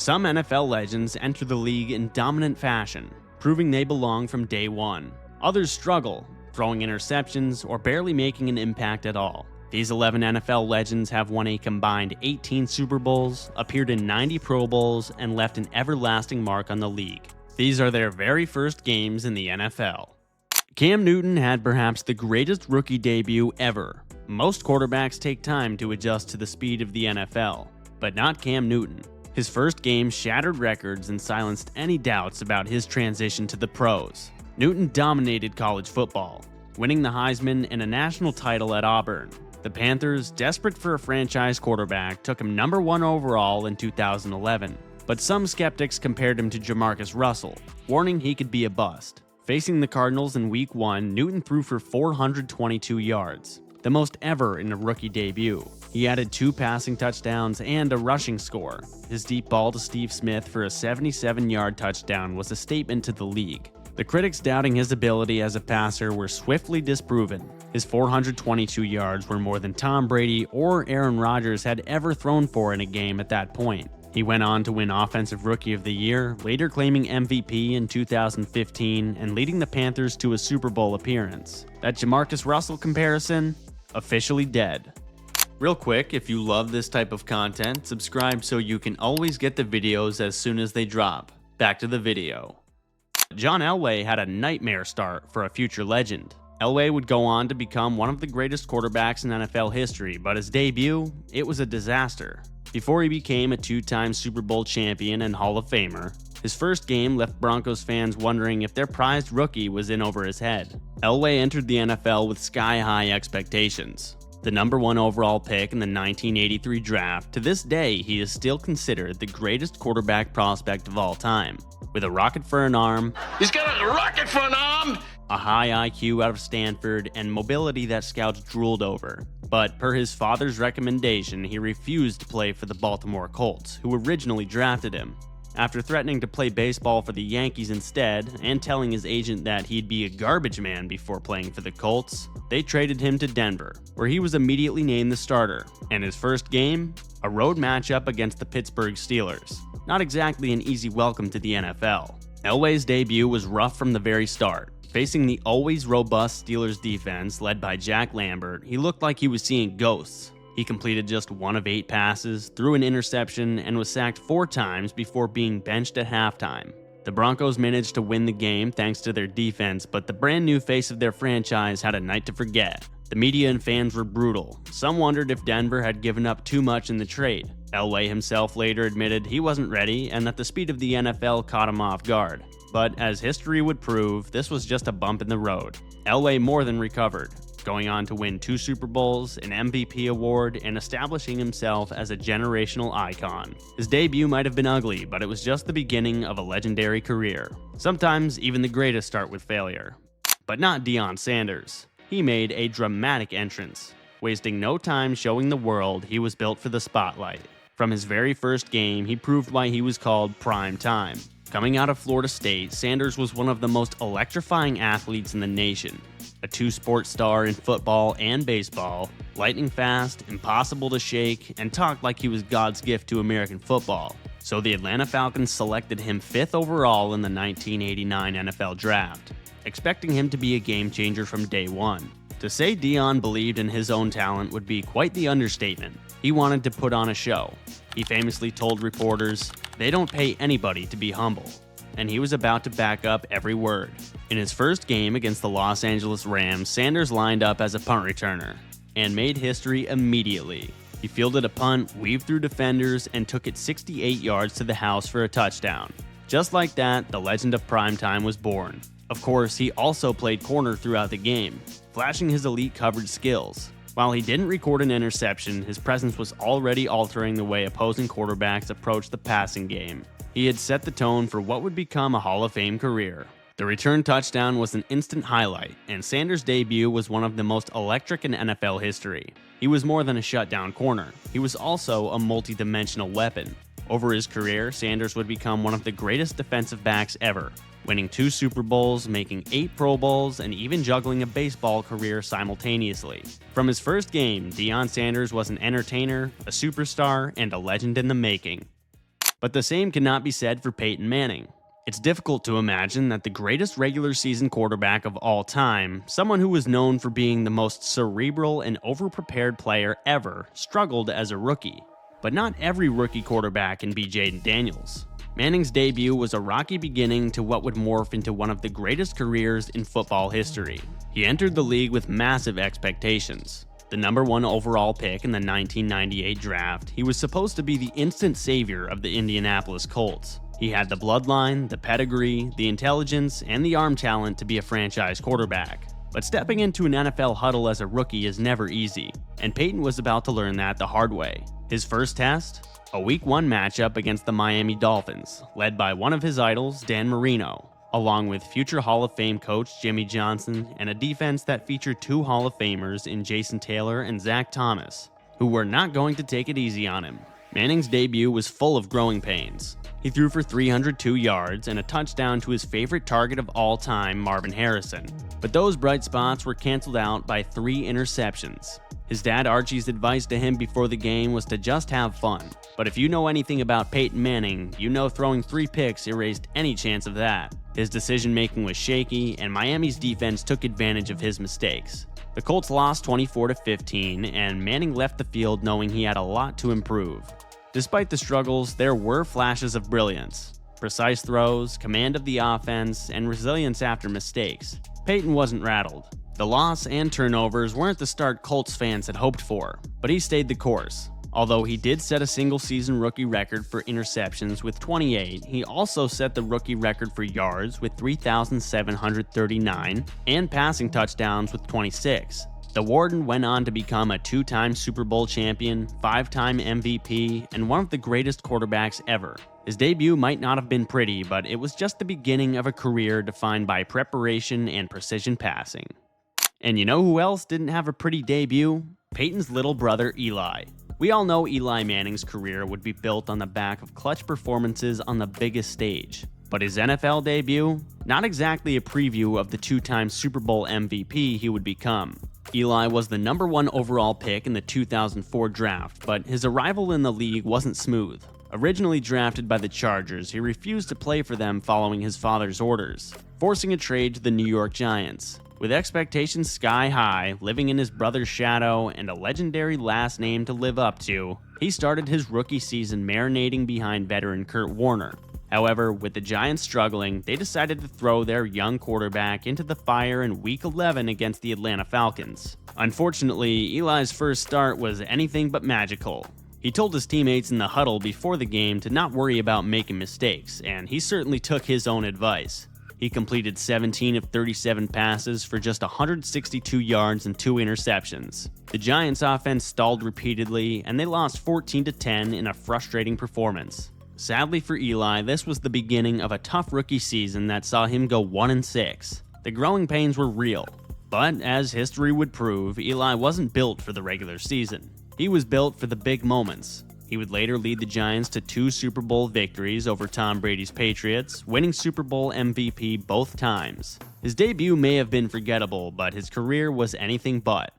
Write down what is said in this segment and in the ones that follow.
Some NFL legends enter the league in dominant fashion, proving they belong from day one. Others struggle, throwing interceptions or barely making an impact at all. These 11 NFL legends have won a combined 18 Super Bowls, appeared in 90 Pro Bowls, and left an everlasting mark on the league. These are their very first games in the NFL. Cam Newton had perhaps the greatest rookie debut ever. Most quarterbacks take time to adjust to the speed of the NFL, but not Cam Newton. His first game shattered records and silenced any doubts about his transition to the pros. Newton dominated college football, winning the Heisman and a national title at Auburn. The Panthers, desperate for a franchise quarterback, took him number 1 overall in 2011, but some skeptics compared him to Jamarcus Russell, warning he could be a bust. Facing the Cardinals in Week 1, Newton threw for 422 yards, the most ever in a rookie debut. He added 2 passing touchdowns and a rushing score. His deep ball to Steve Smith for a 77-yard touchdown was a statement to the league. The critics doubting his ability as a passer were swiftly disproven. His 422 yards were more than Tom Brady or Aaron Rodgers had ever thrown for in a game at that point. He went on to win Offensive Rookie of the Year, later claiming MVP in 2015 and leading the Panthers to a Super Bowl appearance. That Jamarcus Russell comparison? Officially dead. Real quick, if you love this type of content, subscribe so you can always get the videos as soon as they drop. Back to the video. John Elway had a nightmare start for a future legend. Elway would go on to become one of the greatest quarterbacks in NFL history, but his debut, it was a disaster. Before he became a 2-time Super Bowl champion and Hall of Famer, his first game left Broncos fans wondering if their prized rookie was in over his head. Elway entered the NFL with sky-high expectations. The number 1 overall pick in the 1983 draft, to this day he is still considered the greatest quarterback prospect of all time. With a rocket for an arm, he's got a rocket for an arm! A high IQ out of Stanford, and mobility that scouts drooled over. But per his father's recommendation, he refused to play for the Baltimore Colts, who originally drafted him. After threatening to play baseball for the Yankees instead, and telling his agent that he'd be a garbage man before playing for the Colts, they traded him to Denver, where he was immediately named the starter. And his first game? A road matchup against the Pittsburgh Steelers. Not exactly an easy welcome to the NFL. Elway's debut was rough from the very start. Facing the always robust Steelers defense led by Jack Lambert, he looked like he was seeing ghosts. He completed just 1 of 8 passes, threw an interception, and was sacked 4 times before being benched at halftime. The Broncos managed to win the game thanks to their defense, but the brand new face of their franchise had a night to forget. The media and fans were brutal. Some wondered if Denver had given up too much in the trade. Elway himself later admitted he wasn't ready and that the speed of the NFL caught him off guard. But as history would prove, this was just a bump in the road. Elway more than recovered, going on to win 2 Super Bowls, an MVP award, and establishing himself as a generational icon. His debut might have been ugly, but it was just the beginning of a legendary career. Sometimes even the greatest start with failure. But not Deion Sanders. He made a dramatic entrance, wasting no time showing the world he was built for the spotlight. From his very first game, he proved why he was called prime time. Coming out of Florida State, Sanders was one of the most electrifying athletes in the nation. A 2-sport star in football and baseball, lightning fast, impossible to shake, and talked like he was God's gift to American football. So the Atlanta Falcons selected him 5th overall in the 1989 NFL Draft, expecting him to be a game changer from day one. To say Deion believed in his own talent would be quite the understatement. He wanted to put on a show. He famously told reporters, "They don't pay anybody to be humble." And he was about to back up every word. In his first game against the Los Angeles Rams, Sanders lined up as a punt returner and made history immediately. He fielded a punt, weaved through defenders, and took it 68 yards to the house for a touchdown. Just like that, the legend of primetime was born. Of course, he also played corner throughout the game, flashing his elite coverage skills. While he didn't record an interception, his presence was already altering the way opposing quarterbacks approached the passing game. He had set the tone for what would become a Hall of Fame career. The return touchdown was an instant highlight, and Sanders' debut was one of the most electric in NFL history. He was more than a shutdown corner. He was also a multi-dimensional weapon. Over his career, Sanders would become one of the greatest defensive backs ever, winning 2 Super Bowls, making 8 Pro Bowls, and even juggling a baseball career simultaneously. From his first game, Deion Sanders was an entertainer, a superstar, and a legend in the making. But the same cannot be said for Peyton Manning. It's difficult to imagine that the greatest regular season quarterback of all time, someone who was known for being the most cerebral and overprepared player ever, struggled as a rookie. But not every rookie quarterback can be Jaden Daniels. Manning's debut was a rocky beginning to what would morph into one of the greatest careers in football history. He entered the league with massive expectations. The number 1 overall pick in the 1998 draft, he was supposed to be the instant savior of the Indianapolis Colts. He had the bloodline, the pedigree, the intelligence, and the arm talent to be a franchise quarterback. But stepping into an NFL huddle as a rookie is never easy, and Peyton was about to learn that the hard way. His first test? A Week 1 matchup against the Miami Dolphins, led by one of his idols, Dan Marino, along with future Hall of Fame coach Jimmy Johnson, and a defense that featured 2 Hall of Famers in Jason Taylor and Zach Thomas, who were not going to take it easy on him. Manning's debut was full of growing pains. He threw for 302 yards and a touchdown to his favorite target of all time, Marvin Harrison. But those bright spots were canceled out by 3 interceptions. His dad Archie's advice to him before the game was to just have fun. But if you know anything about Peyton Manning, you know throwing 3 picks erased any chance of that. His decision-making was shaky, and Miami's defense took advantage of his mistakes. The Colts lost 24-15, and Manning left the field knowing he had a lot to improve. Despite the struggles, there were flashes of brilliance. Precise throws, command of the offense, and resilience after mistakes. Peyton wasn't rattled. The loss and turnovers weren't the start Colts fans had hoped for, but he stayed the course. Although he did set a single-season rookie record for interceptions with 28, he also set the rookie record for yards with 3,739 and passing touchdowns with 26. The Warden went on to become a 2-time Super Bowl champion, 5-time MVP, and one of the greatest quarterbacks ever. His debut might not have been pretty, but it was just the beginning of a career defined by preparation and precision passing. And you know who else didn't have a pretty debut? Peyton's little brother Eli. We all know Eli Manning's career would be built on the back of clutch performances on the biggest stage. But his NFL debut? Not exactly a preview of the 2-time Super Bowl MVP he would become. Eli was the number 1 overall pick in the 2004 draft, but his arrival in the league wasn't smooth. Originally drafted by the Chargers, he refused to play for them following his father's orders, forcing a trade to the New York Giants. With expectations sky high, living in his brother's shadow, and a legendary last name to live up to, he started his rookie season marinating behind veteran Kurt Warner. However, with the Giants struggling, they decided to throw their young quarterback into the fire in Week 11 against the Atlanta Falcons. Unfortunately, Eli's first start was anything but magical. He told his teammates in the huddle before the game to not worry about making mistakes, and he certainly took his own advice. He completed 17 of 37 passes for just 162 yards and 2 interceptions. The Giants' offense stalled repeatedly, and they lost 14-10 in a frustrating performance. Sadly for Eli, this was the beginning of a tough rookie season that saw him go 1-6. The growing pains were real, but as history would prove, Eli wasn't built for the regular season. He was built for the big moments. He would later lead the Giants to 2 Super Bowl victories over Tom Brady's Patriots, winning Super Bowl MVP both times. His debut may have been forgettable, but his career was anything but.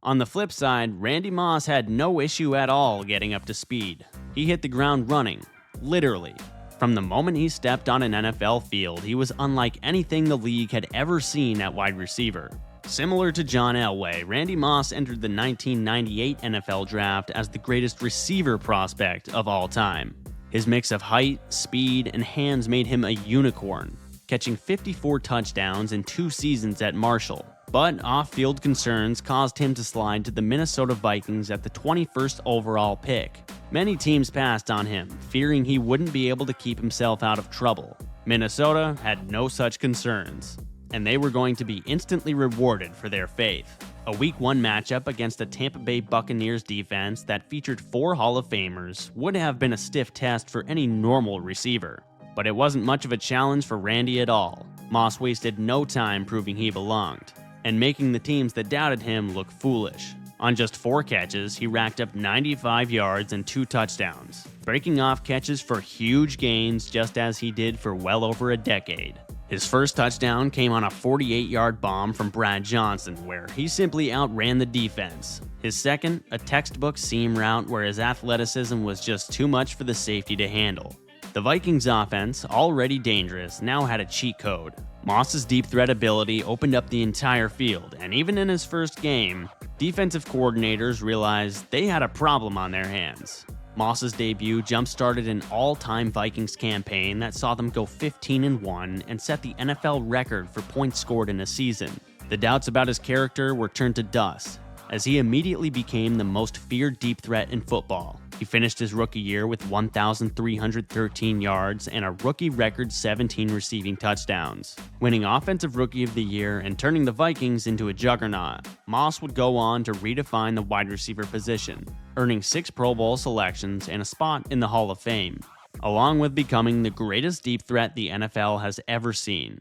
On the flip side, Randy Moss had no issue at all getting up to speed. He hit the ground running, literally. From the moment he stepped on an NFL field, he was unlike anything the league had ever seen at wide receiver. Similar to John Elway, Randy Moss entered the 1998 NFL Draft as the greatest receiver prospect of all time. His mix of height, speed, and hands made him a unicorn, catching 54 touchdowns in 2 seasons at Marshall. But off-field concerns caused him to slide to the Minnesota Vikings at the 21st overall pick. Many teams passed on him, fearing he wouldn't be able to keep himself out of trouble. Minnesota had no such concerns, and they were going to be instantly rewarded for their faith. A Week 1 matchup against a Tampa Bay Buccaneers defense that featured 4 Hall of Famers would have been a stiff test for any normal receiver. But it wasn't much of a challenge for Randy at all. Moss wasted no time proving he belonged, and making the teams that doubted him look foolish. On just 4 catches, he racked up 95 yards and 2 touchdowns, breaking off catches for huge gains just as he did for well over a decade. His first touchdown came on a 48-yard bomb from Brad Johnson, where he simply outran the defense. His second, a textbook seam route where his athleticism was just too much for the safety to handle. The Vikings offense, already dangerous, now had a cheat code. Moss's deep threat ability opened up the entire field, and even in his first game, defensive coordinators realized they had a problem on their hands. Moss's debut jump-started an all-time Vikings campaign that saw them go 15-1 and set the NFL record for points scored in a season. The doubts about his character were turned to dust, as he immediately became the most feared deep threat in football. He finished his rookie year with 1,313 yards and a rookie record 17 receiving touchdowns, winning Offensive Rookie of the Year and turning the Vikings into a juggernaut. Moss would go on to redefine the wide receiver position, earning 6 Pro Bowl selections and a spot in the Hall of Fame, along with becoming the greatest deep threat the NFL has ever seen.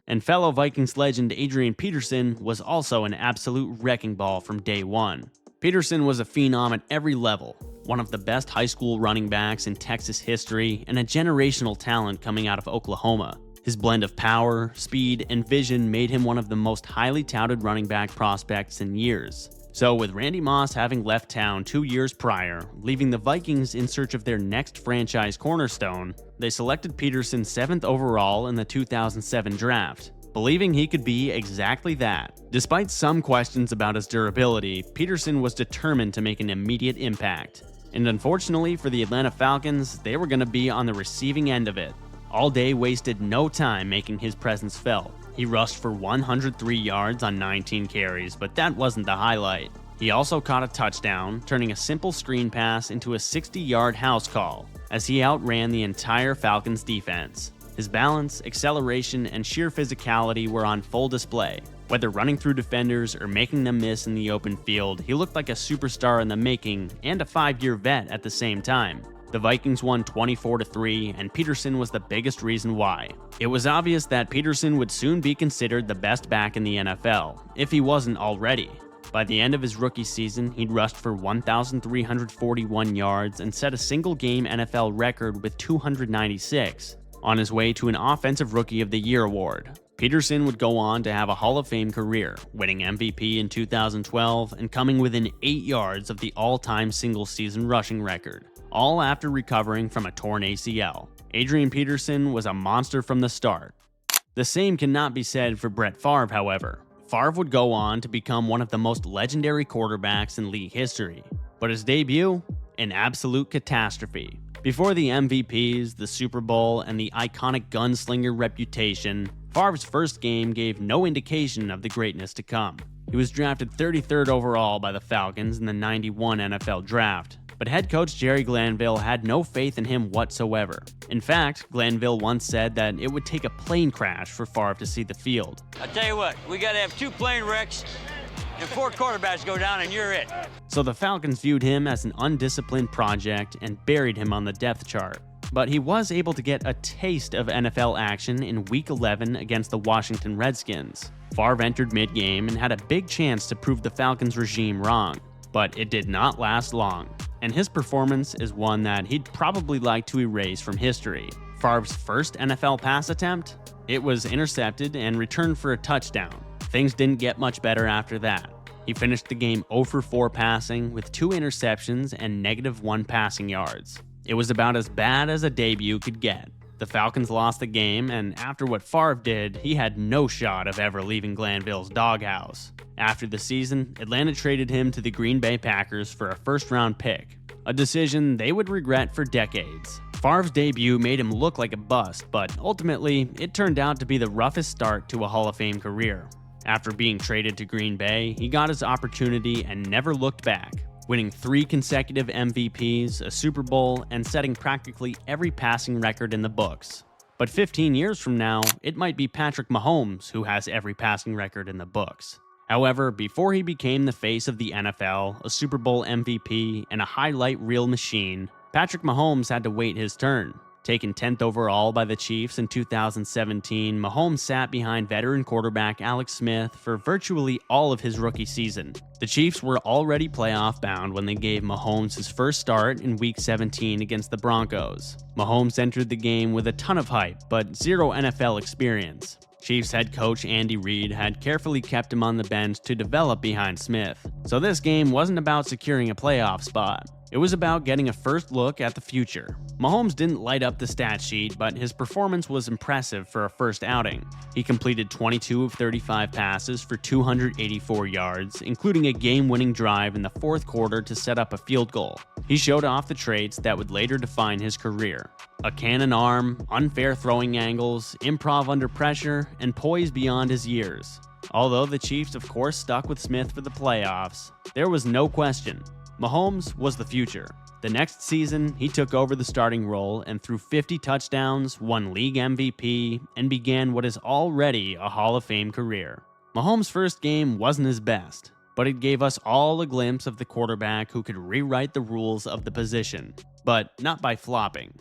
And fellow Vikings legend Adrian Peterson was also an absolute wrecking ball from day one. Peterson was a phenom at every level, one of the best high school running backs in Texas history, and a generational talent coming out of Oklahoma. His blend of power, speed, and vision made him one of the most highly touted running back prospects in years. So with Randy Moss having left town 2 years prior, leaving the Vikings in search of their next franchise cornerstone, they selected Peterson 7th overall in the 2007 draft, believing he could be exactly that. Despite some questions about his durability, Peterson was determined to make an immediate impact. And unfortunately for the Atlanta Falcons, they were going to be on the receiving end of it. All Day wasted no time making his presence felt. He rushed for 103 yards on 19 carries, but that wasn't the highlight. He also caught a touchdown, turning a simple screen pass into a 60-yard house call, as he outran the entire Falcons defense. His balance, acceleration, and sheer physicality were on full display. Whether running through defenders or making them miss in the open field, he looked like a superstar in the making and a 5-year vet at the same time. The Vikings won 24-3, and Peterson was the biggest reason why. It was obvious that Peterson would soon be considered the best back in the NFL, if he wasn't already. By the end of his rookie season, he'd rushed for 1,341 yards and set a single-game NFL record with 296, on his way to an Offensive Rookie of the Year award. Peterson would go on to have a Hall of Fame career, winning MVP in 2012 and coming within 8 yards of the all-time single-season rushing record, all after recovering from a torn ACL. Adrian Peterson was a monster from the start. The same cannot be said for Brett Favre, however. Favre would go on to become one of the most legendary quarterbacks in league history, but his debut? An absolute catastrophe. Before the MVPs, the Super Bowl, and the iconic gunslinger reputation, Favre's first game gave no indication of the greatness to come. He was drafted 33rd overall by the Falcons in the '91 NFL Draft, but head coach Jerry Glanville had no faith in him whatsoever. In fact, Glanville once said that it would take a plane crash for Favre to see the field. I tell you what, we got to have 2 plane wrecks and 4 quarterbacks go down and you're it. So the Falcons viewed him as an undisciplined project and buried him on the depth chart. But he was able to get a taste of NFL action in Week 11 against the Washington Redskins. Favre entered mid-game and had a big chance to prove the Falcons regime wrong, but it did not last long, and his performance is one that he'd probably like to erase from history. Favre's first NFL pass attempt? It was intercepted and returned for a touchdown. Things didn't get much better after that. He finished the game 0 for 4 passing with 2 interceptions and -1 passing yards. It was about as bad as a debut could get. The Falcons lost the game, and after what Favre did, he had no shot of ever leaving Glanville's doghouse. After the season, Atlanta traded him to the Green Bay Packers for a first-round pick, a decision they would regret for decades. Favre's debut made him look like a bust, but ultimately, it turned out to be the roughest start to a Hall of Fame career. After being traded to Green Bay, he got his opportunity and never looked back, winning 3 consecutive MVPs, a Super Bowl, and setting practically every passing record in the books. But 15 years from now, it might be Patrick Mahomes who has every passing record in the books. However, before he became the face of the NFL, a Super Bowl MVP, and a highlight reel machine, Patrick Mahomes had to wait his turn. Taken 10th overall by the Chiefs in 2017, Mahomes sat behind veteran quarterback Alex Smith for virtually all of his rookie season. The Chiefs were already playoff bound when they gave Mahomes his first start in Week 17 against the Broncos. Mahomes entered the game with a ton of hype, but 0 NFL experience. Chiefs head coach Andy Reid had carefully kept him on the bench to develop behind Smith. So this game wasn't about securing a playoff spot. It was about getting a first look at the future. Mahomes didn't light up the stat sheet, but his performance was impressive for a first outing. He completed 22 of 35 passes for 284 yards, including a game-winning drive in the fourth quarter to set up a field goal. He showed off the traits that would later define his career: a cannon arm, unfair throwing angles, improv under pressure, and poise beyond his years. Although the Chiefs of course stuck with Smith for the playoffs, there was no question. Mahomes was the future. The next season, he took over the starting role and threw 50 touchdowns, won league MVP, and began what is already a Hall of Fame career. Mahomes' first game wasn't his best, but it gave us all a glimpse of the quarterback who could rewrite the rules of the position, but not by flopping.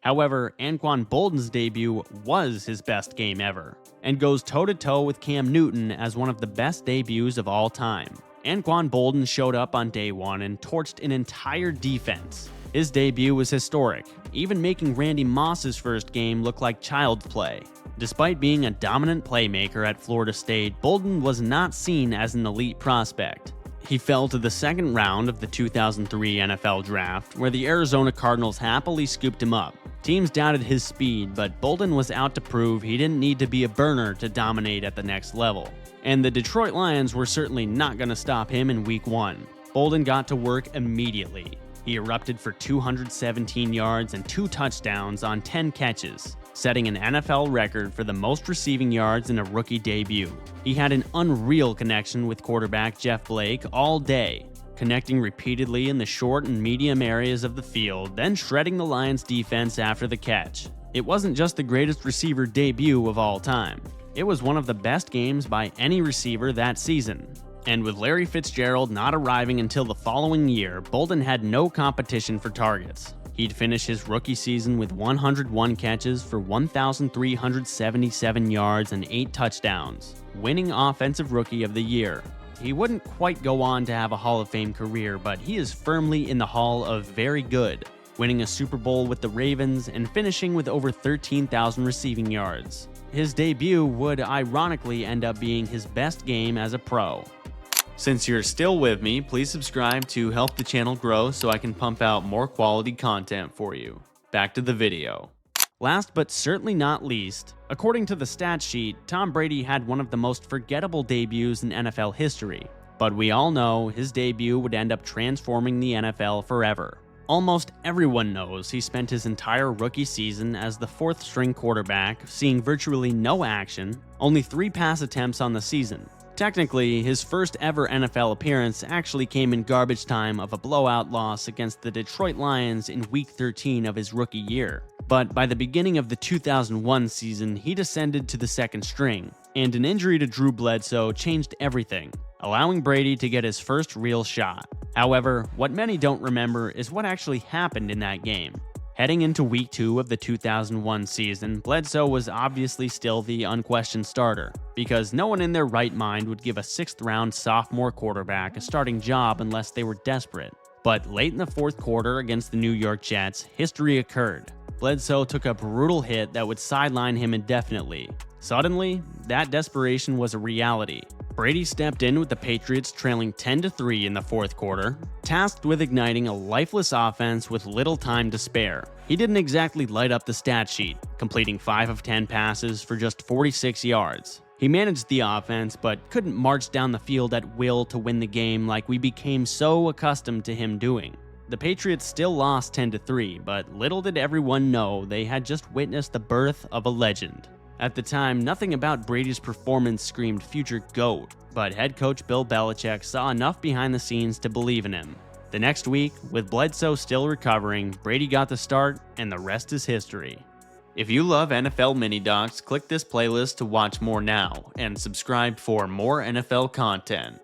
However, Anquan Boldin's debut was his best game ever, and goes toe-to-toe with Cam Newton as one of the best debuts of all time. Anquan Boldin showed up on day one and torched an entire defense. His debut was historic, even making Randy Moss's first game look like child's play. Despite being a dominant playmaker at Florida State, Boldin was not seen as an elite prospect. He fell to the second round of the 2003 NFL Draft, where the Arizona Cardinals happily scooped him up. Teams doubted his speed, but Boldin was out to prove he didn't need to be a burner to dominate at the next level. And the Detroit Lions were certainly not going to stop him in Week 1. Boldin got to work immediately. He erupted for 217 yards and 2 touchdowns on 10 catches, setting an NFL record for the most receiving yards in a rookie debut. He had an unreal connection with quarterback Jeff Blake all day, connecting repeatedly in the short and medium areas of the field, then shredding the Lions' defense after the catch. It wasn't just the greatest receiver debut of all time. It was one of the best games by any receiver that season. And with Larry Fitzgerald not arriving until the following year, Boldin had no competition for targets. He'd finish his rookie season with 101 catches for 1,377 yards and 8 touchdowns, winning Offensive Rookie of the Year. He wouldn't quite go on to have a Hall of Fame career, but he is firmly in the Hall of Very Good, winning a Super Bowl with the Ravens and finishing with over 13,000 receiving yards. His debut would ironically end up being his best game as a pro. Since you're still with me, please subscribe to help the channel grow so I can pump out more quality content for you. Back to the video. Last but certainly not least, according to the stat sheet, Tom Brady had one of the most forgettable debuts in NFL history. But we all know his debut would end up transforming the NFL forever. Almost everyone knows he spent his entire rookie season as the 4th-string quarterback, seeing virtually no action, only 3 pass attempts on the season. Technically, his first ever NFL appearance actually came in garbage time of a blowout loss against the Detroit Lions in Week 13 of his rookie year. But by the beginning of the 2001 season, he descended to the 2nd string, and an injury to Drew Bledsoe changed everything, allowing Brady to get his first real shot. However, what many don't remember is what actually happened in that game. Heading into Week 2 of the 2001 season, Bledsoe was obviously still the unquestioned starter, because no one in their right mind would give a 6th-round sophomore quarterback a starting job unless they were desperate. But late in the 4th quarter against the New York Jets, history occurred. Bledsoe took a brutal hit that would sideline him indefinitely. Suddenly, that desperation was a reality. Brady stepped in with the Patriots trailing 10-3 in the 4th quarter, tasked with igniting a lifeless offense with little time to spare. He didn't exactly light up the stat sheet, completing 5 of 10 passes for just 46 yards. He managed the offense, but couldn't march down the field at will to win the game like we became so accustomed to him doing. The Patriots still lost 10-3, but little did everyone know they had just witnessed the birth of a legend. At the time, nothing about Brady's performance screamed future GOAT, but head coach Bill Belichick saw enough behind the scenes to believe in him. The next week, with Bledsoe still recovering, Brady got the start, and the rest is history. If you love NFL mini docs, click this playlist to watch more now, and subscribe for more NFL content.